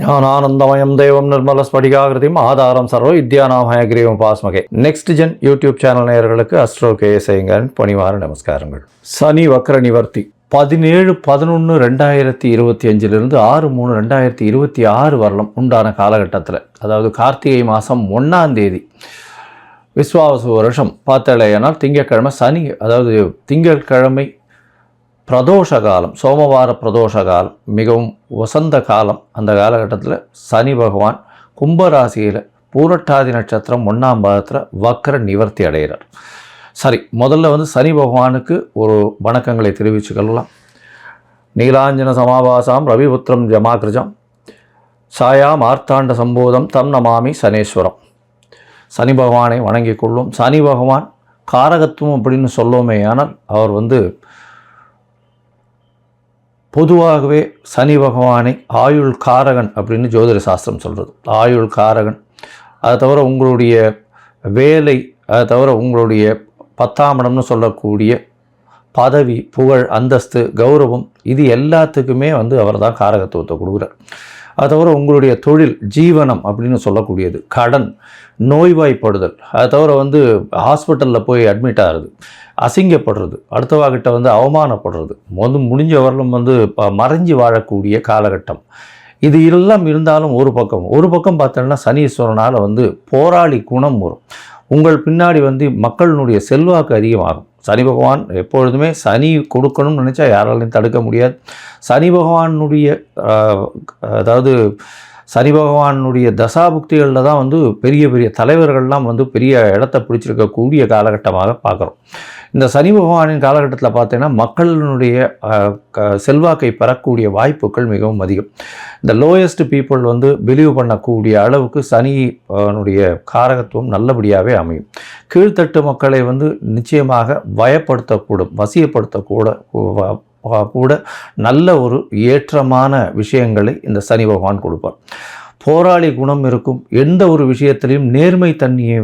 ஞானானந்தமயம் தேவம் நிர்மலஸ்படிகாகிருதியும் ஆதாரம் சர்வ வித்யாநாமயகிரீவம் பாஸ்மகே. நெக்ஸ்ட் ஜென் யூடியூப் சேனல் நேயர்களுக்கு அஸ்ட்ரோ கேஎஸ்ஐங்கன் பணிவார நமஸ்காரங்கள். சனி வக்ர நிவர்த்தி 17/11/2025 6/3/2026 வரலும் உண்டான காலகட்டத்தில், அதாவது கார்த்திகை மாதம் 1ஆம் தேதி விஸ்வாவசு வருஷம் பார்த்தலையானால் திங்கட்கிழமை சனி, அதாவது திங்கட்கிழமை பிரதோஷ காலம், சோமவார பிரதோஷ காலம், மிகவும் வசந்த காலம். அந்த காலகட்டத்தில் சனி பகவான் கும்பராசியில் பூரட்டாதி நட்சத்திரம் 1ஆம் பாதத்தில் வக்ர நிவர்த்தி அடைகிறார். சரி, முதல்ல சனி பகவானுக்கு ஒரு வணக்கங்களை தெரிவிச்சுக்கலாம். நீலாஞ்சன சமாபாசாம் ரவிபுத்திரம் ஜமாகிருஜம் சாயா மார்த்தாண்ட சம்போதம் தம் நமாமி சனேஸ்வரம். சனி பகவானை வணங்கிக் கொள்ளும். சனி பகவான் காரகத்துவம் அப்படின்னு சொல்லுவோமே, ஆனால் அவர் பொதுவாகவே சனி பகவானை ஆயுள் காரகன் அப்படின்னு ஜோதிட சாஸ்திரம் சொல்கிறது. ஆயுள் காரகன். அதை தவிர உங்களுடைய வேலை, அதை தவிர உங்களுடைய 10ஆம் இடம்னு சொல்லக்கூடிய பதவி, புகழ், அந்தஸ்து, கௌரவம், இது எல்லாத்துக்குமே அவர் தான் காரகத்துவத்தை கொடுக்குறார். அது தவிர உங்களுடைய தொழில், ஜீவனம் அப்படின்னு சொல்லக்கூடியது, கடன், நோய்வாய்ப்படுதல், அதை தவிர ஹாஸ்பிட்டலில் போய் அட்மிட் ஆகிறது, அசிங்கப்படுறது, அடுத்தவாகிட்ட அவமானப்படுறது, முடிஞ்ச வரலும் மறைஞ்சு வாழக்கூடிய காலகட்டம். இது எல்லாம் இருந்தாலும் ஒரு பக்கம் பார்த்தோன்னா சனீஸ்வரனால் போராளி குணம் வரும். உங்கள் பின்னாடி மக்களினுடைய செல்வாக்கு அதிகமாகும். சனி பகவான் எப்பொழுதுமே சனி கொடுக்கணும்னு நினச்சா யாராலையும் தடுக்க முடியாது. சனி பகவானுடைய அதாவது சனி பகவானுடைய தசாபுக்திகளில் தான் பெரிய பெரிய தலைவர்கள்லாம் பெரிய இடத்தை பிடிச்சிருக்கக்கூடிய காலகட்டமாக பார்க்குறோம். இந்த சனி பகவானின் காலகட்டத்தில் பார்த்தீங்கன்னா மக்களினுடைய செல்வாக்கை பெறக்கூடிய வாய்ப்புகள் மிகவும் அதிகம். இந்த லோயஸ்ட் பீப்புள் பிலீவ் பண்ணக்கூடிய அளவுக்கு சனியினுடைய காரகத்துவம் நல்லபடியாகவே அமையும். கீழ்த்தட்டு மக்களை நிச்சயமாக பயப்படுத்தக்கூடும், வசியப்படுத்தக்கூட நல்ல ஒரு ஏற்றமான விஷயங்களை இந்த சனி பகவான் கொடுப்பார். போராளி குணம் இருக்கும். எந்த ஒரு விஷயத்திலையும் நேர்மை தன்மையை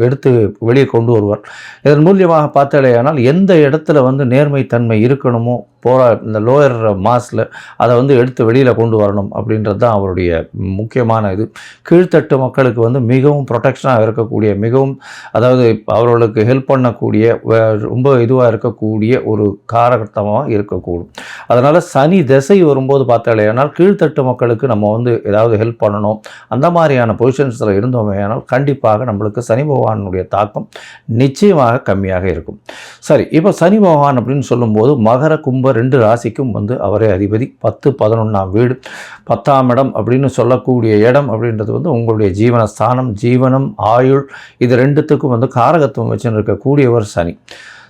எடுத்து வெளியே கொண்டு வருவார். இதன் மூலியமாக பார்த்தாலேயானால் எந்த இடத்துல நேர்மை தன்மை இருக்கணுமோ இந்த லோயர் மாஸில் அதை எடுத்து வெளியில் கொண்டு வரணும் அப்படின்றது தான் அவருடைய முக்கியமான இது. கீழ்த்தட்டு மக்களுக்கு மிகவும் ப்ரொடெக்ஷனாக இருக்கக்கூடிய, மிகவும் அதாவது அவர்களுக்கு ஹெல்ப் பண்ணக்கூடிய, ரொம்ப இதுவாக இருக்கக்கூடிய ஒரு காரகட்டமாக இருக்கக்கூடும். அதனால் சனி திசை வரும்போது பார்த்தாலேயானால் கீழ்த்தட்டு மக்களுக்கு நம்ம ஏதாவது ஹெல்ப் பண்ணணும், அந்த மாதிரியான பொசிஷன்ஸில் இருந்தோமே ஆனால் கண்டிப்பாக நம்மளுக்கு சனி பகவானுடைய தாக்கம் நிச்சயமாக கம்மியாக இருக்கும். சரி, இப்போ சனி பகவான் அப்படின்னு சொல்லும்போது மகர கும்ப 2 ராசிக்கும் அவரே அதிபதி. 10, 11ஆம் வீடு, 10ஆம் இடம் அப்படின்னு சொல்லக்கூடிய இடம் அப்படின்றது உங்களுடைய ஜீவனஸ்தானம், ஜீவனம், ஆயுள், இது ரெண்டுத்துக்கும் காரகத்துவம் வச்சுன்னு இருக்கக்கூடியவர் சனி.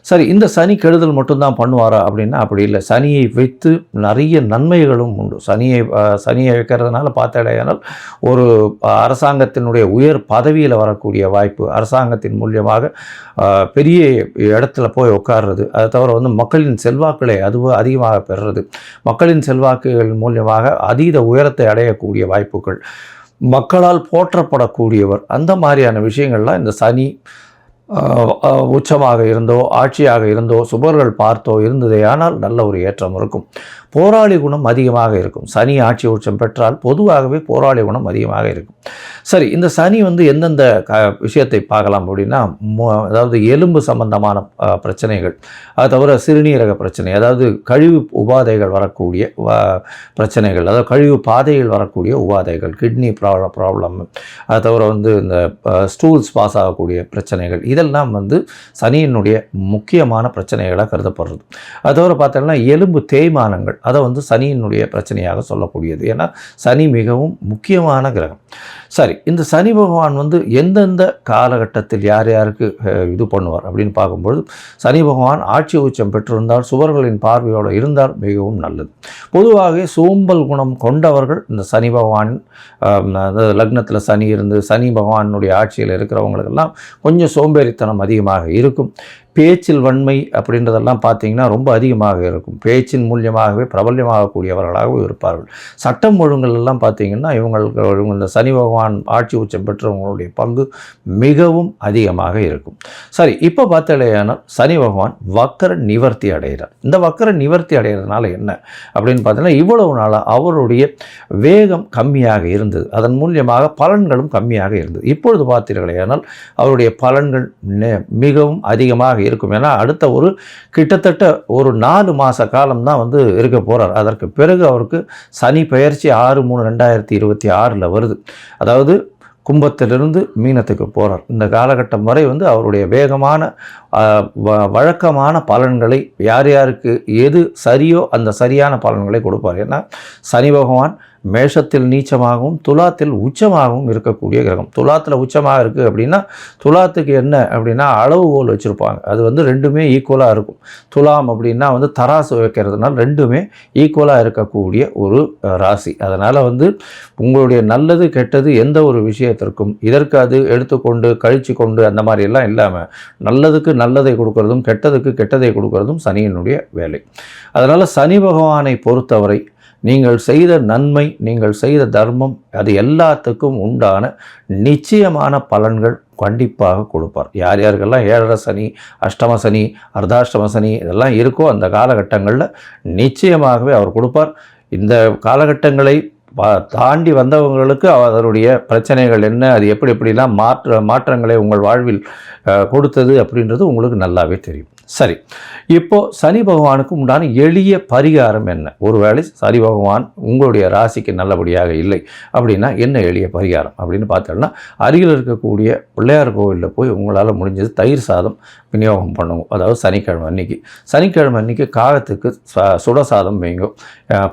சரி, இந்த சனி கெடுதல் மட்டும்தான் பண்ணுவாரா அப்படின்னா அப்படி இல்லை. சனியை வைத்து நிறைய நன்மைகளும் உண்டு. சனியை வைக்கிறதுனால பார்த்தாலேயானால் ஒரு அரசாங்கத்தினுடைய உயர் பதவியில் வரக்கூடிய வாய்ப்பு, அரசாங்கத்தின் மூலியமாக பெரிய இடத்துல போய் உட்கார்றது, அதை தவிர மக்களின் செல்வாக்களை அதிகமாக பெறுறது, மக்களின் செல்வாக்குகள் மூலியமாக அதீத உயரத்தை அடையக்கூடிய வாய்ப்புகள், மக்களால் போற்றப்படக்கூடியவர், அந்த மாதிரியான விஷயங்கள்லாம் இந்த சனி உச்சமாக இருந்தோ, ஆட்சியாக இருந்தோ, சுபர்கள் பார்த்தோ இருந்ததே ஆனால் நல்ல ஒரு ஏற்றம் இருக்கும். போராளி குணம் அதிகமாக இருக்கும். சனி ஆட்சி உச்சம் பெற்றால் பொதுவாகவே போராளி குணம் அதிகமாக இருக்கும். சரி, இந்த சனி எந்தெந்த விஷயத்தை பார்க்கலாம் அப்படின்னா, அதாவது எலும்பு சம்பந்தமான பிரச்சனைகள், அது தவிர சிறுநீரக பிரச்சனை, அதாவது கழிவு உபாதைகள் வரக்கூடிய பிரச்சனைகள், அதாவது கழிவு பாதைகள் வரக்கூடிய உபாதைகள், கிட்னி ப்ராப்ளம், அது தவிர இந்த ஸ்டூல்ஸ் பாஸ் ஆகக்கூடிய பிரச்சனைகள், இதெல்லாம் சனியினுடைய முக்கியமான பிரச்சனைகளாக கருதப்படுறது. அது தவிர பார்த்தோம்னா எலும்பு தேய்மானங்கள், அதை சனியினுடைய பிரச்சனையாக சொல்லக்கூடியது. ஏன்னா சனி மிகவும் முக்கியமான கிரகம். சரி, இந்த சனி பகவான் எந்தெந்த காலகட்டத்தில் யார் யாருக்கு இது பண்ணுவார் அப்படின்னு பார்க்கும்பொழுது, சனி பகவான் ஆட்சி உச்சம் பெற்றிருந்தால், சுவர்களின் பார்வையோடு இருந்தால் மிகவும் நல்லது. பொதுவாகவே சோம்பல் குணம் கொண்டவர்கள் இந்த சனி பகவான் லக்னத்தில் சனி இருந்து சனி பகவானுடைய ஆட்சியில் இருக்கிறவங்களுக்கெல்லாம் கொஞ்சம் சோம்பேறித்தனம் அதிகமாக இருக்கும். பேச்சில் வன்மை அப்படின்றதெல்லாம் பார்த்தீங்கன்னா ரொம்ப அதிகமாக இருக்கும். பேச்சின் மூலியமாகவே பிரபல்யமாகக்கூடியவர்களாகவும் இருப்பார்கள். சட்டம் ஒழுங்கல் எல்லாம் பார்த்தீங்கன்னா இவங்களுக்கு இந்த சனி பகவான் ஆட்சி உச்சம் பெற்றவங்களுடைய பங்கு மிகவும் அதிகமாக இருக்கும். சரி, இப்போ பார்த்தாலேயானால் சனி பகவான் வக்கர நிவர்த்தி அடைகிறார். இந்த வக்கர நிவர்த்தி அடைகிறதுனால என்ன அப்படின்னு பார்த்தீங்கன்னா, இவ்வளவு நாளாக அவருடைய வேகம் கம்மியாக இருந்தது, அதன் மூலியமாக பலன்களும் கம்மியாக இருந்தது. இப்பொழுது பார்த்தீர்களேயானால் அவருடைய பலன்கள் மிகவும் அதிகமாக இருக்கும். ஏன்னா அடுத்த கிட்டத்தட்ட ஒரு 4 மாத காலம்தான் இருக்க போகிறார். அதற்கு பிறகு அவருக்கு சனி பெயர்ச்சி 6/3/2026 வருது. அதாவது கும்பத்திலிருந்து மீனத்துக்கு போகிறார். இந்த காலகட்டம் வரை அவருடைய வேகமான வழக்கமான பலன்களை யார் யாருக்கு எது சரியோ அந்த சரியான பலன்களை கொடுப்பார். ஏன்னா சனி பகவான் மேஷத்தில் நீச்சமாகவும் துலாத்தில் உச்சமாகவும் இருக்கக்கூடிய கிரகம். துலாத்தில் உச்சமாக இருக்குது அப்படின்னா துலாத்துக்கு என்ன அப்படின்னா அளவுகோல் வச்சுருப்பாங்க. அது ரெண்டுமே ஈக்குவலாக இருக்கும். துலாம் அப்படின்னா தராசு வைக்கிறதுனால ரெண்டுமே ஈக்குவலாக இருக்கக்கூடிய ஒரு ராசி. அதனால் உங்களுடைய நல்லது கெட்டது எந்த ஒரு விஷயத்திற்கும் இதற்கு அது எடுத்துக்கொண்டு கழித்து கொண்டு அந்த மாதிரியெல்லாம் இல்லாமல் நல்லதுக்கு நல்லதை கொடுக்கறதும் கெட்டதுக்கு கெட்டதை கொடுக்கறதும் சனியினுடைய வேலை. அதனால் சனி பகவானை பொறுத்தவரை நீங்கள் செய்த நன்மை, நீங்கள் செய்த தர்மம், அது எல்லாத்துக்கும் உண்டான நிச்சயமான பலன்கள் கண்டிப்பாக கொடுப்பார். யார் யாருக்கெல்லாம் 7.5 சனி, அஷ்டம சனி, அர்த்தாஷ்டம சனி இதெல்லாம் இருக்கோ அந்த காலகட்டங்களில் நிச்சயமாகவே அவர் கொடுப்பார். இந்த காலகட்டங்களை தாண்டி வந்தவங்களுக்கு அதனுடைய பிரச்சனைகள் என்ன, அது எப்படிலாம் மாற்றங்களை உங்கள் வாழ்வில் கொடுத்தது அப்படின்றது உங்களுக்கு நல்லாவே தெரியும். சரி, இப்போது சனி பகவானுக்கு உண்டான எளிய பரிகாரம் என்ன? ஒருவேளை சனி பகவான் உங்களுடைய ராசிக்கு நல்லபடியாக இல்லை அப்படின்னா என்ன எளிய பரிகாரம் அப்படின்னு பார்த்தோம்னா, அருகில் இருக்கக்கூடிய பிள்ளையார் கோவிலில் போய் உங்களால் முடிஞ்சது தயிர் சாதம் விநியோகம் பண்ணுங்க. அதாவது சனிக்கிழமை அன்னைக்கு காகத்துக்கு சுடசாதம் வைங்க.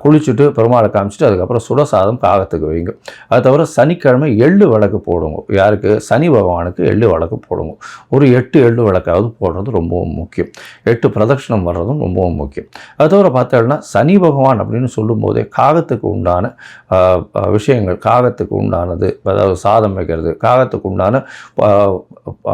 குளிச்சுட்டு பெருமாளை காமிச்சிட்டு அதுக்கப்புறம் சுடசாதம் காகத்துக்கு வைங்க. அது தவிர சனிக்கிழமை எள்ளு விளக்கு போடுங்க. யாருக்கு? சனி பகவானுக்கு எள்ளு விளக்கு போடுங்க. ஒரு 8 எள்ளு விளக்காவது போடுறது ரொம்பவும் முக்கியம். 8 பிரதட்சணம் வர்றதும் ரொம்பவும் முக்கியம். அது தவிர பார்த்தோம்னா சனி பகவான் அப்படின்னு சொல்லும்போதே காகத்துக்கு உண்டான விஷயங்கள், காகத்துக்கு உண்டானது, அதாவது சாதம் வைக்கிறது, காகத்துக்கு உண்டான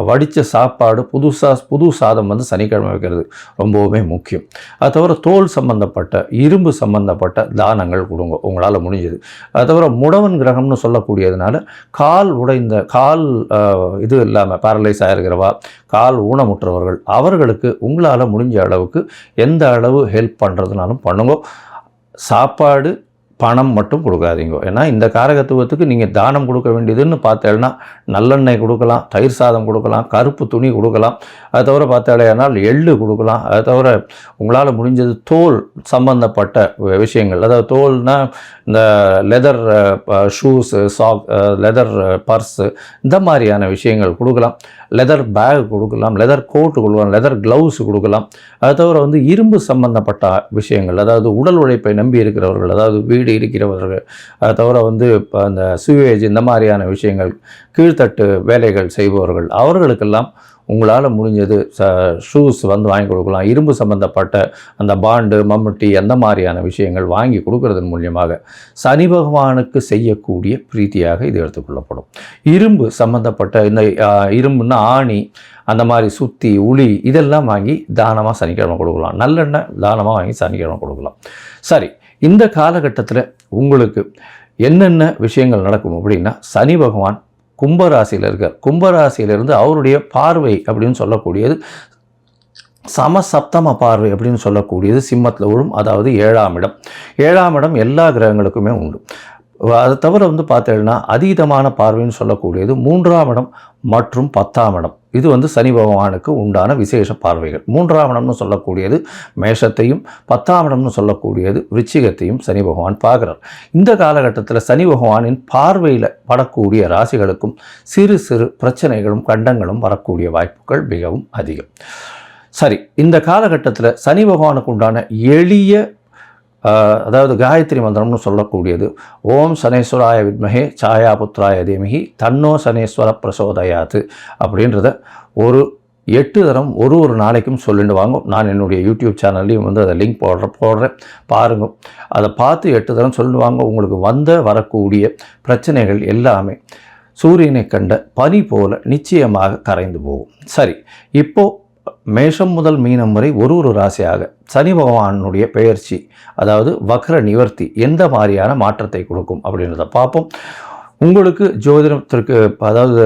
வடித்த சாப்பாடு, புது சாதம் சனிக்கிழமை வைக்கிறது ரொம்பவுமே முக்கியம். அது தவிர தோல் சம்பந்தப்பட்ட இரும்பு சம்பந்தப்பட்ட தானங்கள் கொடுங்க உங்களால் முடிஞ்சது. அது தவிர முடவன் கிரகம்னு சொல்லக்கூடியதுனால கால் உடைந்த கால் இது இல்லாமல் பேரலைஸ் ஆகிருக்கிறவா, கால் ஊனமுற்றவர்கள் அவர்களுக்கு உங்களால் முடிஞ்ச அளவுக்கு எந்த அளவு ஹெல்ப் பண்ணுறதுனாலும் பண்ணுங்க. சாப்பாடு பணம் மட்டும் கொடுக்காதீங்க. ஏன்னா இந்த காரகத்துவத்துக்கு நீங்கள் தானம் கொடுக்க வேண்டியதுன்னு பார்த்தேன்னா நல்லெண்ணெய் கொடுக்கலாம், தயிர் சாதம் கொடுக்கலாம், கருப்பு துணி கொடுக்கலாம். அது தவிர பார்த்தாலேனால் எள்ளு கொடுக்கலாம். அது தவிர உங்களால் முடிஞ்சது தோல் சம்பந்தப்பட்ட விஷயங்கள், அதாவது தோல்னால் இந்த லெதர் ஷூஸு, லெதர் பர்ஸு, இந்த மாதிரியான விஷயங்கள் கொடுக்கலாம். லெதர் பேக் கொடுக்கலாம், லெதர் கோட்டு கொடுக்கலாம், லெதர் க்ளவுஸ் கொடுக்கலாம். அது தவிர இரும்பு சம்பந்தப்பட்ட விஷயங்கள், அதாவது உடல் உழைப்பை நம்பி இருக்கிறவர்கள், அதாவது வீடு இருக்கிறவர்கள், அது தவிர அந்த சுவேஜ் இந்த மாதிரியான விஷயங்கள், கீழ்த்தட்டு வேலைகள் செய்பவர்கள் அவர்களுக்கெல்லாம் உங்களால் முடிஞ்சது ஷூஸ் வாங்கி கொடுக்கலாம். இரும்பு சம்பந்தப்பட்ட அந்த பாண்டு, மம்முட்டி அந்த மாதிரியான விஷயங்கள் வாங்கி கொடுக்கறதன் மூலியமாக சனி பகவானுக்கு செய்யக்கூடிய பிரீத்தியாக இது எடுத்துக்கொள்ளப்படும். இரும்பு சம்பந்தப்பட்ட இந்த இரும்புன்னா ஆணி, அந்த மாதிரி சுத்தி, உளி இதெல்லாம் வாங்கி தானமாக சனிக்கிழமை கொடுக்கலாம். நல்லெண்ணெய் தானமாக வாங்கி சனிக்கிழமை கொடுக்கலாம். சரி, இந்த காலகட்டத்தில் உங்களுக்கு என்னென்ன விஷயங்கள் நடக்கும் அப்படின்னா, சனி பகவான் கும்பராசியில் இருக்கார். கும்பராசியிலிருந்து அவருடைய பார்வை அப்படின்னு சொல்லக்கூடியது சமசப்தம பார்வை அப்படின்னு சொல்லக்கூடியது சிம்மத்தில் விழும். அதாவது 7ஆம் இடம். 7ஆம் இடம் எல்லா கிரகங்களுக்குமே உண்டு. அதை தவிர பார்த்தீங்கன்னா அதீதமான பார்வைன்னு சொல்லக்கூடியது 3ஆம் இடம் மற்றும் 10ஆம் இடம். இது சனி பகவானுக்கு உண்டான விசேஷ பார்வைகள். 3ஆம் இடம்னு சொல்லக்கூடியது மேஷத்தையும், 10ஆம் இடம்னு சொல்லக்கூடியது விருச்சிகத்தையும் சனி பகவான் பார்க்குறார். இந்த காலகட்டத்தில் சனி பகவானின் பார்வையில் படக்கூடிய ராசிகளுக்கும் சிறு சிறு பிரச்சனைகளும் கண்டங்களும் வரக்கூடிய வாய்ப்புகள் மிகவும் அதிகம். சரி, இந்த காலகட்டத்தில் சனி பகவானுக்கு உண்டான எளிய அதாவது காயத்ரி மந்திரம்னு சொல்லக்கூடியது ஓம் சனேஸ்வராய வித்மஹே சாயா புத்ராய தீமஹி தன்னோ சனேஸ்வர பிரசோதயாத்து அப்படின்றத ஒரு 8 தரம் ஒரு நாளைக்கும் சொல்லிட்டு வாங்க. நான் என்னுடைய யூடியூப் சேனல்லையும் அதை லிங்க் போடுறேன் பாருங்க. அதை பார்த்து 8 தரம் சொல்லிட்டு வாங்க. உங்களுக்கு வரக்கூடிய பிரச்சனைகள் எல்லாமே சூரியனை கண்ட பனி போல நிச்சயமாக கரைந்து போகும். சரி, இப்போது மேஷம் முதல் மீனம் வரை ஒரு ராசியாக சனி பகவானுடைய பெயர்ச்சி, அதாவது வக்ர நிவர்த்தி எந்த மாதிரியான மாற்றத்தை கொடுக்கும் அப்படின்றத பார்ப்போம். உங்களுக்கு ஜோதிடத்திற்கு, அதாவது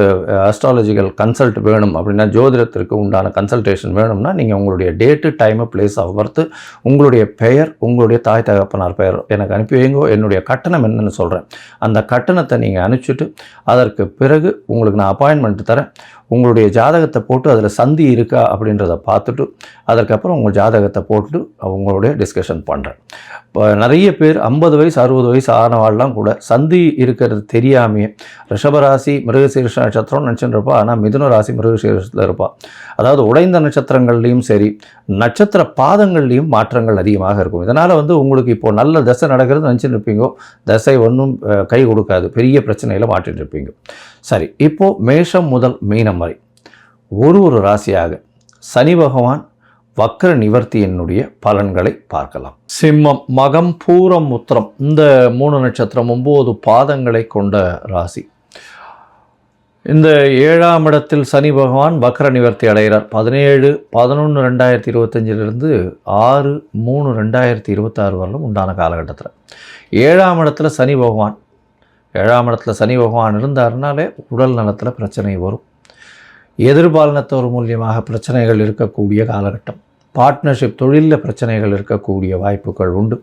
அஸ்ட்ராலஜிக்கல் கன்சல்ட் வேணும் அப்படின்னா, ஜோதிடத்திற்கு உண்டான கன்சல்டேஷன் வேணும்னா நீங்கள் உங்களுடைய date, time, place of birth, உங்களுடைய பெயர், உங்களுடைய தாய் தகப்பனார் பெயர் எனக்கு அனுப்பி வைங்கோ. என்னுடைய கட்டணம் என்னன்னு சொல்கிறேன். அந்த கட்டணத்தை நீங்கள் அனுப்பிச்சிட்டு அதற்கு பிறகு உங்களுக்கு நான் அப்பாயின்மெண்ட் தரேன். உங்களுடைய ஜாதகத்தை போட்டு அதில் சந்தி இருக்கா அப்படின்றத பார்த்துட்டு அதற்கப்புறம் உங்கள் ஜாதகத்தை போட்டுட்டு அவங்களுடைய டிஸ்கஷன் பண்ணுறேன். இப்போ நிறைய பேர் 50 வயசு 60 வயசு ஆனவாள்லாம் கூட சந்தி இருக்கிறது தெரியாமையே ரிஷபராசி மிருகசீரிஷ நட்சத்திரம் நினச்சிட்டு இருப்பா. ஆனால் மிதுன ராசி மிருகசீரிஷத்தில் இருப்பாள். அதாவது உடைந்த நட்சத்திரங்கள்லேயும் சரி, நட்சத்திர பாதங்கள்லேயும் மாற்றங்கள் அதிகமாக இருக்கும். இதனால் உங்களுக்கு இப்போது நல்ல தசை நடக்கிறது நினச்சிட்டு இருப்பீங்கோ, தசை ஒன்றும் கை கொடுக்காது, பெரிய பிரச்சனையில் மாட்டிட்டு இருப்பீங்க. சரி, இப்போது மேஷம் முதல் மீனம் வரை ஒரு ராசியாக சனி பகவான் வக்ர நிவர்த்தியினுடைய பலன்களை பார்க்கலாம். சிம்மம், மகம், பூரம், உத்திரம் இந்த 3 நட்சத்திரம் 9 பாதங்களை கொண்ட ராசி. இந்த 7ஆம் இடத்தில் சனி பகவான் வக்ர நிவர்த்தி அடைகிறார். 17/11/2025 6/3/2026 வரலும் உண்டான காலகட்டத்தில் 7ஆம் இடத்துல சனி பகவான் 7ஆம் இடத்துல சனி பகவான் இருந்தாருனாலே உடல் நலத்தில் பிரச்சனை வரும். எதிர்பாலினத்தவர் மூலியமாக பிரச்சனைகள் இருக்கக்கூடிய காலகட்டம். பார்ட்னர்ஷிப் தொழிலில் பிரச்சனைகள் இருக்கக்கூடிய வாய்ப்புகள் உண்டு.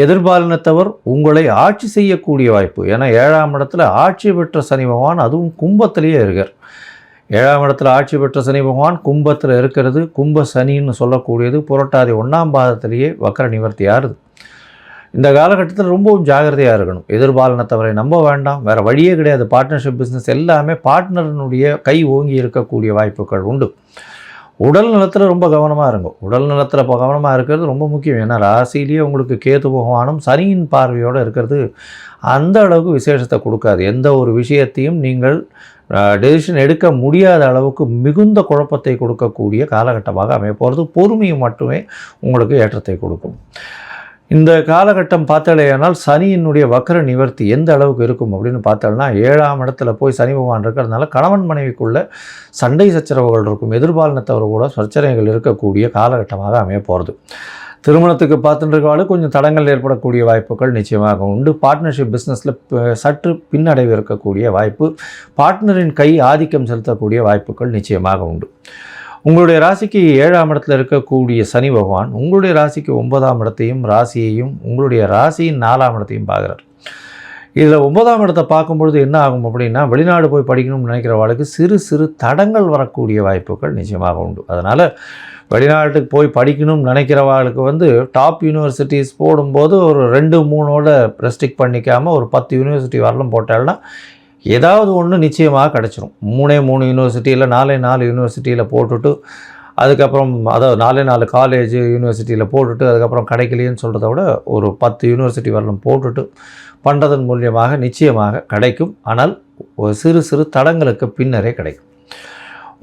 எதிர்பாலினத்தவர் உங்களை ஆட்சி செய்யக்கூடிய வாய்ப்பு. ஏன்னா 7ஆம் இடத்துல ஆட்சி பெற்ற சனி பகவான், அதுவும் கும்பத்திலேயே இருக்கார். 7ஆம் இடத்துல ஆட்சி பெற்ற சனி பகவான் கும்பத்தில் இருக்கிறது. கும்ப சனின்னு சொல்லக்கூடியது புரட்டாதி 1ஆம் பாதத்திலேயே வக்ர நிவர்த்தி ஆறுது. இந்த காலகட்டத்தில் ரொம்பவும் ஜாகிரதையாக இருக்கணும். எதிர்பாலினத்தவரை நம்ப வேண்டாம், வேறு வழியே கிடையாது. பார்ட்னர்ஷிப் பிஸ்னஸ் எல்லாமே பார்ட்னரினுடைய கை ஓங்கி இருக்கக்கூடிய வாய்ப்புகள் உண்டு. உடல் நலத்தில் ரொம்ப கவனமாக இருக்கும். உடல் நலத்தில் இப்போ கவனமாக இருக்கிறது ரொம்ப முக்கியம். ஏன்னா ராசியிலேயே உங்களுக்கு கேது பகவானும் சனியின் பார்வையோடு இருக்கிறது அந்த அளவுக்கு விசேஷத்தை கொடுக்காது. எந்த ஒரு விஷயத்தையும் நீங்கள் டெசிஷன் எடுக்க முடியாத அளவுக்கு மிகுந்த குழப்பத்தை கொடுக்கக்கூடிய காலகட்டமாக அமைய போகிறது. பொறுமையும் மட்டுமே உங்களுக்கு ஏற்றத்தை கொடுக்கும். இந்த காலகட்டம் பார்த்தாலேயானால் சனியினுடைய வக்ர நிவர்த்தி எந்த அளவுக்கு இருக்கும் அப்படின்னு பார்த்தோம்னா, 7ஆம் இடத்துல போய் சனி பகவான் இருக்கிறதுனால கணவன் மனைவிக்குள்ள சண்டை சச்சரவுகள் இருக்கும். எதிர்பாலினத்தவர் கூட பிரச்சனைகள் இருக்கக்கூடிய காலகட்டமாக அமைய போகிறது. திருமணத்துக்கு பார்த்துட்டுருக்காலும் கொஞ்சம் தடங்கள் ஏற்படக்கூடிய வாய்ப்புகள் நிச்சயமாக உண்டு. பார்ட்னர்ஷிப் பிஸ்னஸில் சற்று பின்னடைவு இருக்கக்கூடிய வாய்ப்பு, பார்ட்னரின் கை ஆதிக்கம் செலுத்தக்கூடிய வாய்ப்புகள் நிச்சயமாக உண்டு. உங்களுடைய ராசிக்கு 7ஆம் இடத்துல இருக்கக்கூடிய சனி பகவான் உங்களுடைய ராசிக்கு 9ஆம் இடத்தையும் ராசியையும் உங்களுடைய ராசியின் 4ஆம் இடத்தையும் பார்க்குறார். இதில் 9ஆம் இடத்தை பார்க்கும்பொழுது என்ன ஆகும் அப்படின்னா, வெளிநாடு போய் படிக்கணும்னு நினைக்கிறவாளுக்கு சிறு தடங்கள் வரக்கூடிய வாய்ப்புகள் நிச்சயமாக உண்டு. அதனால் வெளிநாட்டுக்கு போய் படிக்கணும்னு நினைக்கிறவாளுக்கு டாப் யூனிவர்சிட்டிஸ் போடும்போது ஒரு 2-3 ரெஸ்ட்ரிக்ட் பண்ணிக்காமல் ஒரு 10 யூனிவர்சிட்டி வரலும் போட்டால்னா ஏதாவது ஒன்று நிச்சயமாக கிடச்சிரும். 3 யூனிவர்சிட்டி இல்லை 4 யூனிவர்சிட்டியில் போட்டுட்டு அதுக்கப்புறம் அதாவது 4 காலேஜ் யூனிவர்சிட்டியில் போட்டுட்டு அதுக்கப்புறம் கிடைக்கலையேன்னு சொல்கிறத விட ஒரு 10 யூனிவர்சிட்டி வரலும் போட்டுட்டு பண்ணுறதன் மூலியமாக நிச்சயமாக கிடைக்கும். ஆனால் ஒரு சிறு தடங்களுக்கு பின்னரே கிடைக்கும்.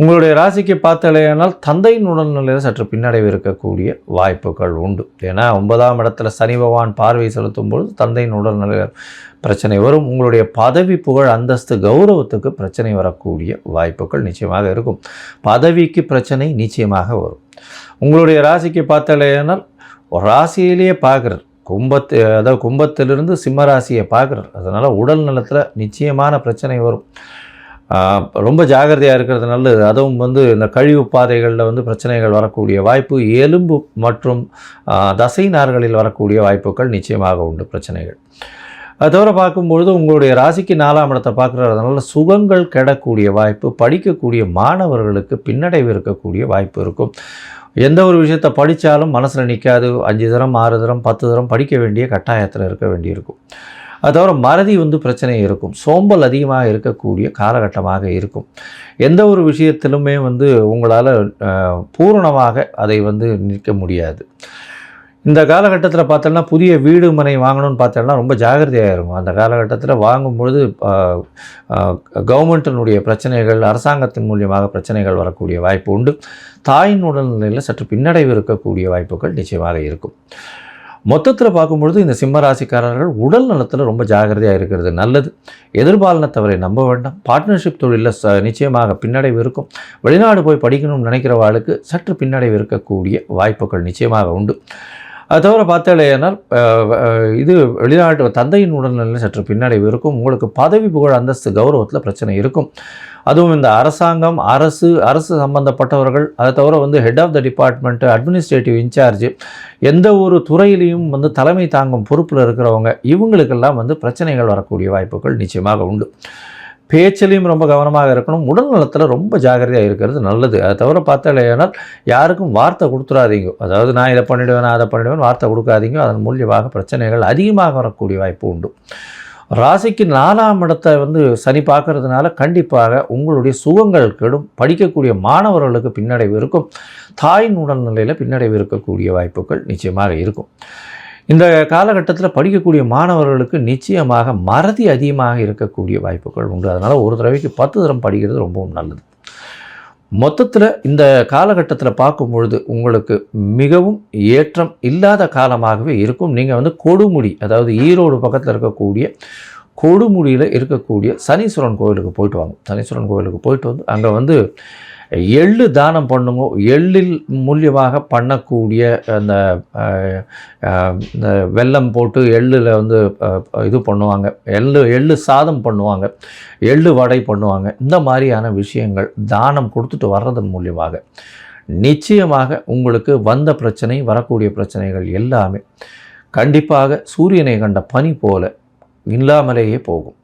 உங்களுடைய ராசிக்கு பார்த்தாலேயானால் தந்தையின் உடல்நிலையில் சற்று பின்னடைவு இருக்கக்கூடிய வாய்ப்புகள் உண்டு. ஏன்னா 9ஆம் இடத்துல சனி பகவான் பார்வை செலுத்தும் பொழுது தந்தையின் உடல்நிலையில் பிரச்சனை வரும். உங்களுடைய பதவி, புகழ், அந்தஸ்து, கௌரவத்துக்கு பிரச்சனை வரக்கூடிய வாய்ப்புகள் நிச்சயமாக இருக்கும். பதவிக்கு பிரச்சனை நிச்சயமாக வரும். உங்களுடைய ராசிக்கு பார்த்தாலேயானால் ராசியிலேயே பார்க்குறார். அதாவது கும்பத்திலிருந்து சிம்ம ராசியை பார்க்குறார். அதனால் உடல் நலத்தில் நிச்சயமான பிரச்சனை வரும். ரொம்ப ஜாகிரதையாக இருக்கிறது நல்லது. அதுவும் இந்த கழிவு பாதைகளில் பிரச்சனைகள் வரக்கூடிய வாய்ப்பு, எலும்பு மற்றும் தசை நார்களில் வரக்கூடிய வாய்ப்புகள் நிச்சயமாக உண்டு பிரச்சனைகள். அது தவிர பார்க்கும்பொழுது உங்களுடைய ராசிக்கு 4ஆம் இடத்தை பார்க்குறதுனால சுகங்கள் கெடக்கூடிய வாய்ப்பு, படிக்கக்கூடிய மாணவர்களுக்கு பின்னடைவு இருக்கக்கூடிய வாய்ப்பு இருக்கும். எந்த ஒரு விஷயத்தை படித்தாலும் மனசில் நிற்காது. 5 தரம் 6 தரம் 10 தரம் படிக்க வேண்டிய கட்டாயத்தில் இருக்க வேண்டியிருக்கும். அது தவிர மறதி பிரச்சனை இருக்கும். சோம்பல் அதிகமாக இருக்கக்கூடிய காலகட்டமாக இருக்கும். எந்த ஒரு விஷயத்திலுமே உங்களால் பூரணமாக அதை நிற்க முடியாது. இந்த காலகட்டத்தில் பார்த்தோம்னா புதிய வீடு மனை வாங்கணும்னு பார்த்தோம்னா ரொம்ப ஜாகிரதையாக இருக்கும். அந்த காலகட்டத்தில் வாங்கும்பொழுது கவர்மெண்ட்டினுடைய பிரச்சனைகள், அரசாங்கத்தின் மூலியமாக பிரச்சனைகள் வரக்கூடிய வாய்ப்பு உண்டு. தாயின் உடல்நிலையில் சற்று பின்னடைவு இருக்கக்கூடிய வாய்ப்புகள் நிச்சயமாக இருக்கும். மொத்தத்தில் பார்க்கும்பொழுது இந்த சிம்ம ராசிக்காரர்கள் உடல் நலத்தில் ரொம்ப ஜாகிரதையாக இருக்கிறது நல்லது. எதிர்பாலினத்தவரை நம்ப வேண்டாம். பார்ட்னர்ஷிப் தொழிலில் நிச்சயமாக பின்னடைவு இருக்கும். வெளிநாடு போய் படிக்கணும்னு நினைக்கிறவாளுக்கு சற்று பின்னடைவு இருக்கக்கூடிய வாய்ப்புகள் நிச்சயமாக உண்டு. அது தவிர பார்த்தாலேனால் இது வெளிநாட்டு தந்தையின் உடல்நிலையில் சற்று பின்னடைவு இருக்கும். உங்களுக்கு பதவி புகழ் அந்தஸ்து கௌரவத்தில் பிரச்சனை இருக்கும். அதுவும் இந்த அரசாங்கம் அரசு சம்பந்தப்பட்டவர்கள், அதை தவிர head of the department, administrative in charge, எந்த ஒரு துறையிலையும் தலைமை தாங்கும் பொறுப்பில் இருக்கிறவங்க, இவங்களுக்கெல்லாம் பிரச்சனைகள் வரக்கூடிய வாய்ப்புகள் நிச்சயமாக உண்டு. பேச்சிலையும் ரொம்ப கவனமாக இருக்கணும். உடல் நலத்தில் ரொம்ப ஜாகிரதையாக இருக்கிறது நல்லது. அதை தவிர பார்த்தாலேனால் யாருக்கும் வார்த்தை கொடுத்துடாதீங்க. அதாவது நான் இதை பண்ணிவிடுவேன், நான் அதை பண்ணிவிடுவேன், வார்த்தை கொடுக்காதீங்க. அதன் மூலியமாக பிரச்சனைகள் அதிகமாக வரக்கூடிய வாய்ப்பு உண்டு. ராசிக்கு 4ஆம் இடத்தை சனி பார்க்கறதுனால கண்டிப்பாக உங்களுடைய சுகங்கள் கெடும். படிக்கக்கூடிய மாணவர்களுக்கு பின்னடைவு இருக்கும். தாயின் உடல்நிலையில் பின்னடைவு இருக்கக்கூடிய வாய்ப்புகள் நிச்சயமாக இருக்கும். இந்த காலகட்டத்தில் படிக்கக்கூடிய மாணவர்களுக்கு நிச்சயமாக மறதி அதிகமாக இருக்கக்கூடிய வாய்ப்புகள் உண்டு. அதனால் ஒரு தடவைக்கு 10 தரம் படிக்கிறது ரொம்பவும் நல்லது. மொத்தத்தில் இந்த காலகட்டத்தில் பார்க்கும்பொழுது உங்களுக்கு மிகவும் ஏற்றம் இல்லாத காலமாகவே இருக்கும். நீங்கள் கொடுமுடி, அதாவது ஈரோடு பக்கத்தில் இருக்கக்கூடிய கொடுமுடியில் இருக்கக்கூடிய சனீஸ்வரன் கோவிலுக்கு போயிட்டு வாங்க. சனீஸ்வரன் கோவிலுக்கு போயிட்டு அங்கே எள்ளு தானம் பண்ணுங்க. எள்ளில் மூலியமாக பண்ணக்கூடிய அந்த வெல்லம் போட்டு எள்ளில் இது பண்ணுவாங்க. எள்ளு சாதம் பண்ணுவாங்க, எள்ளு வடை பண்ணுவாங்க. இந்த மாதிரியான விஷயங்கள் தானம் கொடுத்துட்டு வர்றதன் மூலியமாக நிச்சயமாக உங்களுக்கு வந்த பிரச்சனை, வரக்கூடிய பிரச்சனைகள் எல்லாமே கண்டிப்பாக சூரியனை கண்ட பனி போல இல்லாமலேயே போகும்.